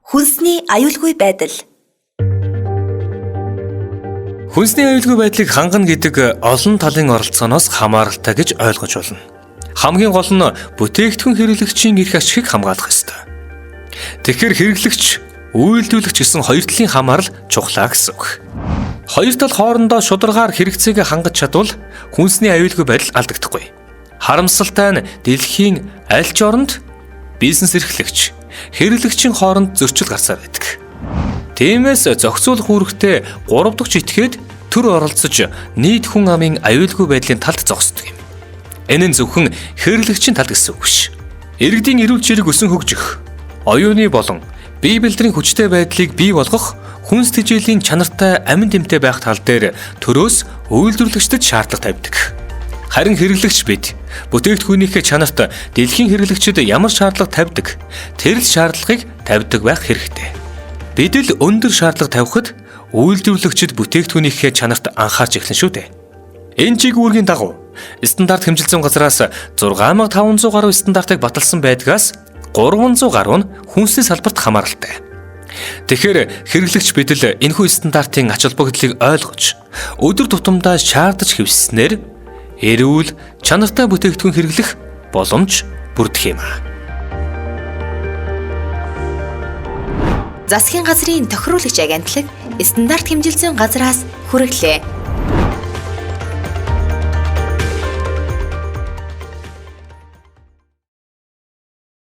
Хүнсний аюулгүй байдал. Хүнсний аюулгүй байдлыг хангана гэдэг олон талын оролцооноос хамааралтай гэж ойлгож болно. Хамгийн гол нь бүтээгдэхүүн хэрэглэгчийн эрх ашигыг хамгаалах ёстой. Тэгэхээр хэрэглэгч, үйлдвэрлэгч гэсэн хоёр талын хамаарал чухлаа гэсэн үг. Хоёр тал хоорондоо шударгаар хэрэгцээг хангаж чадвал хүнсний аюулгүй байдал алдагдахгүй. Харамсалтай нь дэлхийн аль ч оронд бизнес эрхлэгч, хэрэглэгчийн хооронд зөрчил гарсаар байдаг. Тиймээс зохицуулах үүрэгтэй 3 дахь этгээд төр оролцож нийт хүн амын аюулгүй байдлын талд зогсдог юм. Энэ нь зөвхөн хэрэглэгчийн тал гэсэн үг биш. Иргэдийн эрүүл чирэг өсөн хөгжих, оюуны болон бие бэлтрийн хүчтэй байдлыг бий болгох, хүнс тэжээлийн чанартай амин тэмтэй байх тал дээр төрөөс үйлдвэрлэгчдэд шаардлага тавьдаг. Харин хэрэглэгч бид бүтээгдэхүүнийхээ чанарт дэлхийн хэрэглэгчид ямар шаардлага тавьдаг, тэр л шаардлагыг тавьдаг байх хэрэгтэй. Бид л өндөр шаардлага тавихад үйлдвэрлэгчид бүтээгдэхүүнийхээ чанарт анхаарч эхлэн шүү дээ. Энэ чиг үүргийн дагуу стандарт хэмжилсэн газраас 6500 гаруй стандартыг баталсан байдгаас 300 гаруй нь хүнсний салбарт хамааралтай. Тэгэхээр хэрэглэгч бид л энэхүү стандартын ач холбогдлыг ойлгож өдөр тутамдаа шаардаж хэвснээр эрүүл чанартай бүтээгдэхүүн хэрэглэх боломж бүрдэх юм аа. Засгийн газрын тохируулагч агентлаг стандарт хэмжилсэн газраас хүргэлээ.